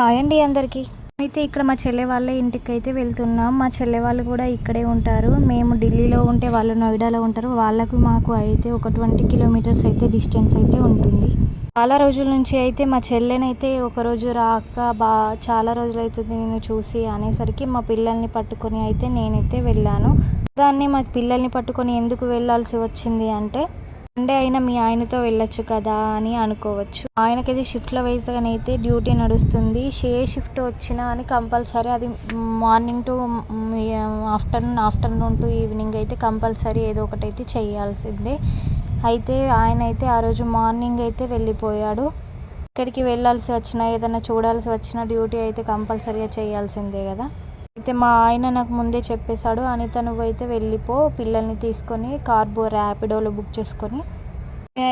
Hi అండి అందరికీ. అయితే ఇక్కడ మా చెల్లె వాళ్ళ ఇంటికైతే వెళ్తున్నాం. మా చెల్లె వాళ్ళు కూడా ఇక్కడే ఉంటారు. మేము ఢిల్లీలో ఉంటే వాళ్ళు నోయిడాలో ఉంటారు. వాళ్ళకు మాకు అయితే ఒక 20 కిలోమీటర్స్ అయితే డిస్టెన్స్ అయితే ఉంటుంది. చాలా రోజుల నుంచి అయితే మా చెల్లెనైతే ఒకరోజు రాక చాలా రోజులు అవుతుంది నేను చూసి అనేసరికి మా పిల్లల్ని పట్టుకొని అయితే నేనైతే వెళ్ళాను. దాన్ని మా పిల్లల్ని పట్టుకొని ఎందుకు వెళ్ళాల్సి వచ్చింది అంటే సండే అయినా మీ ఆయనతో వెళ్ళొచ్చు కదా అని అనుకోవచ్చు. ఆయనకైతే షిఫ్ట్ల వైజ్గానైతే డ్యూటీ నడుస్తుంది. ఏ షిఫ్ట్ వచ్చినా అని కంపల్సరీ అది morning to afternoon to evening అయితే కంపల్సరీ ఏదో ఒకటి అయితే చేయాల్సిందే. అయితే ఆయన అయితే ఆ రోజు మార్నింగ్ అయితే వెళ్ళిపోయాడు. ఇక్కడికి వెళ్ళాల్సి వచ్చినా ఏదైనా చూడాల్సి వచ్చినా డ్యూటీ అయితే కంపల్సరీగా చేయాల్సిందే కదా. అయితే మా ఆయన నాకు ముందే చెప్పేశాడు, అనిత నువ్వైతే వెళ్ళిపో పిల్లల్ని తీసుకొని ర్యాపిడోలో బుక్ చేసుకొని.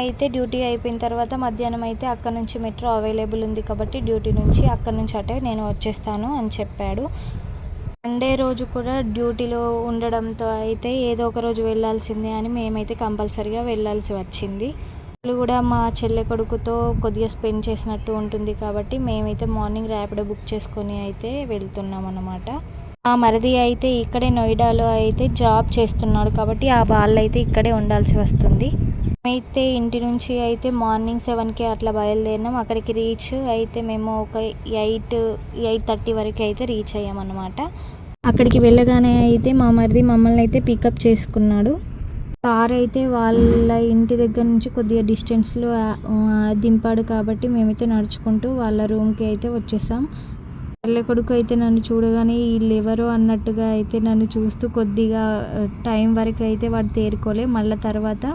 అయితే డ్యూటీ అయిపోయిన తర్వాత మధ్యాహ్నం అయితే అక్కడ నుంచి మెట్రో అవైలబుల్ ఉంది కాబట్టి డ్యూటీ నుంచి అక్కడ నుంచి అటే నేను వచ్చేస్తాను అని చెప్పాడు. సండే రోజు కూడా డ్యూటీలో ఉండడంతో అయితే ఏదో ఒక రోజు వెళ్ళాల్సిందే అని మేమైతే కంపల్సరీగా వెళ్ళాల్సి వచ్చింది. వాళ్ళు కూడా మా చెల్లె కొడుకుతో కొద్దిగా స్పెండ్ చేసినట్టు ఉంటుంది కాబట్టి మేమైతే మార్నింగ్ ర్యాపిడో బుక్ చేసుకొని అయితే వెళ్తున్నాం అన్నమాట. మా మరిది అయితే ఇక్కడే నోయిడాలో అయితే జాబ్ చేస్తున్నాడు కాబట్టి వాళ్ళైతే ఇక్కడే ఉండాల్సి వస్తుంది. మేమైతే ఇంటి నుంచి అయితే మార్నింగ్ 7కి అట్లా బయలుదేరినాం. అక్కడికి రీచ్ అయితే మేము ఒక 8:30 వరకు అయితే రీచ్ అయ్యామన్నమాట. అక్కడికి వెళ్ళగానే అయితే మా మరిది మమ్మల్ని అయితే పికప్ చేసుకున్నాడు. కార్ అయితే వాళ్ళ ఇంటి దగ్గర నుంచి కొద్దిగా డిస్టెన్స్లో దింపాడు కాబట్టి మేమైతే నడుచుకుంటూ వాళ్ళ రూమ్కి అయితే వచ్చేసాం. పెళ్ళి కొడుకు అయితే నన్ను చూడగానే వీళ్ళు ఎవరో అన్నట్టుగా అయితే నన్ను చూస్తూ కొద్దిగా టైం వరకు అయితే వాడు తేరుకోలే. మళ్ళీ తర్వాత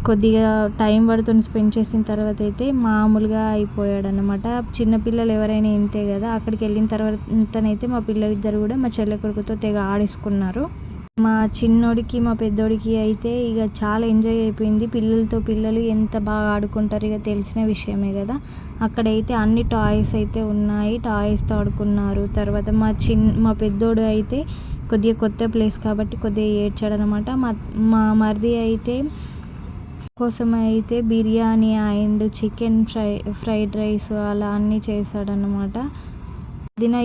కొద్దిగా టైం వాడితో స్పెండ్ చేసిన తర్వాత అయితే మామూలుగా అయిపోయాడు అన్నమాట. చిన్నపిల్లలు ఎవరైనా ఇంతే కదా. అక్కడికి వెళ్ళిన తర్వాతనైతే మా పిల్లలిద్దరు కూడా మా చెల్లె కొడుకుతో తెగ ఆడేసుకున్నారు. మా చిన్నోడికి మా పెద్దోడికి అయితే ఇక చాలా ఎంజాయ్ అయిపోయింది. పిల్లలు ఎంత బాగా ఆడుకుంటారు ఇక తెలిసిన విషయమే కదా. అక్కడైతే అన్ని టాయ్స్ అయితే ఉన్నాయి, టాయ్స్తో ఆడుకున్నారు. తర్వాత మా పెద్దోడు అయితే కొద్దిగా కొత్త ప్లేస్ కాబట్టి కొద్దిగా ఏడ్చాడు అనమాట. మా మరిది అయితే కోసం అయితే biryani and chicken fried rice అలా అన్నీ చేశాడనమాట.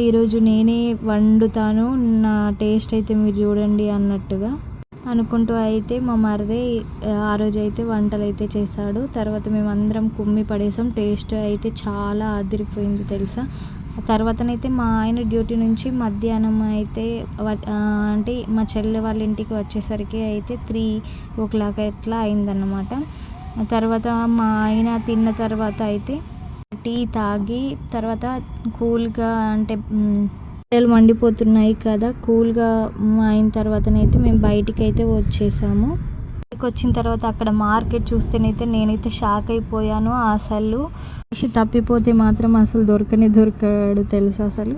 ఈరోజు నేనే వండుతాను, నా టేస్ట్ అయితే మీరు చూడండి అన్నట్టుగా అనుకుంటూ అయితే మా మరిదే ఆ రోజు అయితే వంటలు అయితే చేశాడు. తర్వాత మేమందరం కుమ్మి పడేసాం. టేస్ట్ అయితే చాలా అదిరిపోయింది తెలుసా. తర్వాతనైతే మా ఆయన డ్యూటీ నుంచి మధ్యాహ్నం అయితే అంటే మా చెల్లె వాళ్ళ ఇంటికి వచ్చేసరికి అయితే 3 ఎట్లా అయిందన్నమాట. తర్వాత మా ఆయన తిన్న తర్వాత అయితే టీ తాగి తర్వాత కూల్గా అంటే ఎండలు మండిపోతున్నాయి కదా, కూల్గా అయిన తర్వాతనైతే మేము బయటికి అయితే వచ్చేసాము. బయటకు వచ్చిన తర్వాత అక్కడ మార్కెట్ చూస్తేనైతే నేనైతే షాక్ అయిపోయాను. అసలు తప్పిపోతే మాత్రం అసలు దొరకడు తెలుసు. అసలు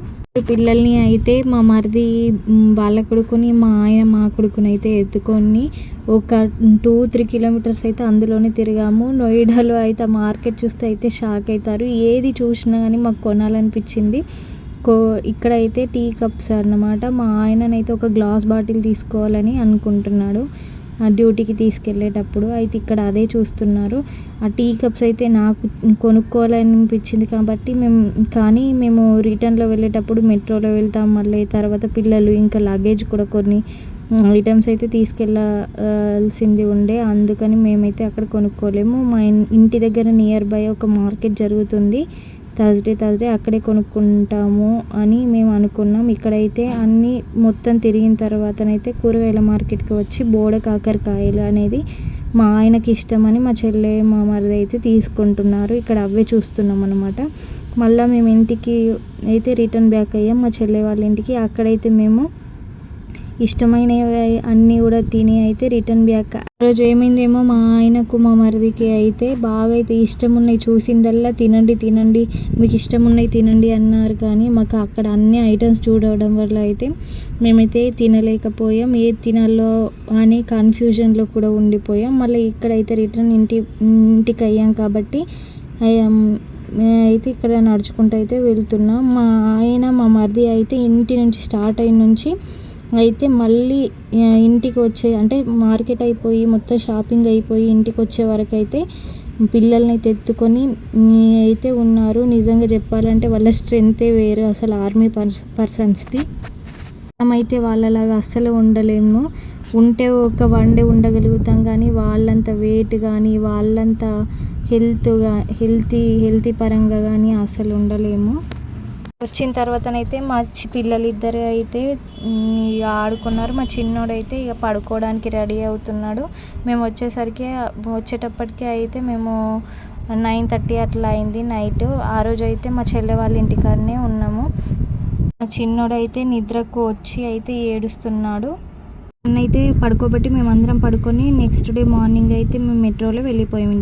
పిల్లల్ని అయితే మా మరిది వాళ్ళ కొడుకుని మా ఆయన మా కొడుకుని అయితే ఎత్తుకొని ఒక 2-3 కిలోమీటర్స్ అయితే అందులోనే తిరిగాము. నోయిడాలో అయితే మార్కెట్ చూస్తే అయితే షాక్ అవుతారు. ఏది చూసినా కానీ మాకు కొనాలనిపించింది. ఇక్కడ అయితే టీ కప్స్ అన్నమాట. మా ఆయననైతే ఒక గ్లాస్ బాటిల్ తీసుకోవాలని అనుకుంటున్నాడు డ్యూటీకి తీసుకెళ్ళేటప్పుడు. అయితే ఇక్కడ అదే చూస్తున్నారు. ఆ టీ కప్స్ అయితే నాకు కొనుక్కోవాలనిపించింది కాబట్టి మేము రిటర్న్లో వెళ్ళేటప్పుడు మెట్రోలో వెళ్తాం. మళ్ళీ తర్వాత పిల్లలు ఇంకా లగేజ్ కూడా కొన్ని ఐటమ్స్ అయితే తీసుకెళ్ళాల్సింది ఉండే, అందుకని మేమైతే అక్కడ కొనుక్కోలేము. మా ఇంటి దగ్గర నియర్ బై ఒక మార్కెట్ జరుగుతుంది థర్స్డే అక్కడే కొనుక్కుంటాము అని మేము అనుకున్నాం. ఇక్కడైతే అన్నీ మొత్తం తిరిగిన తర్వాతనైతే కూరగాయల మార్కెట్కి వచ్చి బోడ కాకరకాయలు అనేది మా ఆయనకి ఇష్టమని మా చెల్లె మా మరిది అయితే తీసుకుంటున్నారు. ఇక్కడ అవే చూస్తున్నాం అనమాట. మళ్ళీ మేము ఇంటికి అయితే రిటర్న్ బ్యాక్ అయ్యాం మా చెల్లె వాళ్ళ ఇంటికి. అక్కడైతే మేము ఇష్టమైనవి అన్నీ కూడా తిని అయితే రిటర్న్ బ్యాక్. ఆ రోజు ఏమైందేమో మా ఆయనకు మా మరిదికి అయితే బాగా అయితే ఇష్టం ఉన్నాయి, చూసిందల్లా తినండి మీకు ఇష్టం ఉన్నాయి తినండి అన్నారు. కానీ మాకు అక్కడ అన్ని ఐటమ్స్ చూడడం వల్ల అయితే మేమైతే తినలేకపోయాం. ఏది తినాలో అని కన్ఫ్యూజన్లో కూడా ఉండిపోయాం. మళ్ళీ ఇక్కడైతే రిటర్న్ ఇంటికి అయ్యాం కాబట్టి అయితే ఇక్కడ నడుచుకుంటూ అయితే వెళ్తున్నాం. మా ఆయన మా మరిది అయితే ఇంటి నుంచి స్టార్ట్ అయిన నుంచి అయితే మళ్ళీ ఇంటికి వచ్చే అంటే మార్కెట్ అయిపోయి మొత్తం షాపింగ్ అయిపోయి ఇంటికి వచ్చే వరకు అయితే పిల్లల్ని అయితే ఎత్తుకొని అయితే ఉన్నారు. నిజంగా చెప్పాలంటే వాళ్ళ స్ట్రెంతే వేరు అసలు ఆర్మీ పర్సన్స్ది. మనమైతే వాళ్ళలాగా అస్సలు ఉండలేము. ఉంటే ఒక 1 డే ఉండగలుగుతాం కానీ వాళ్ళంత వెయిట్ కానీ వాళ్ళంత హెల్తీ పరంగా కానీ అసలు ఉండలేము. వచ్చిన తర్వాతనైతే మా పిల్లలు ఇద్దరు అయితే ఆడుకున్నారు. మా చిన్నోడైతే ఇక పడుకోవడానికి రెడీ అవుతున్నాడు. మేము వచ్చేటప్పటికే అయితే మేము 9:30 అట్లా అయింది నైట్. ఆ రోజు అయితే మా చెల్లె వాళ్ళ ఇంటికాడనే ఉన్నాము. మా చిన్నోడైతే నిద్రకు వచ్చి అయితే ఏడుస్తున్నాడు. నన్నైతే పడుకోబెట్టి మేమందరం పడుకొని నెక్స్ట్ డే మార్నింగ్ అయితే మేము మెట్రోలో వెళ్ళిపోయాము.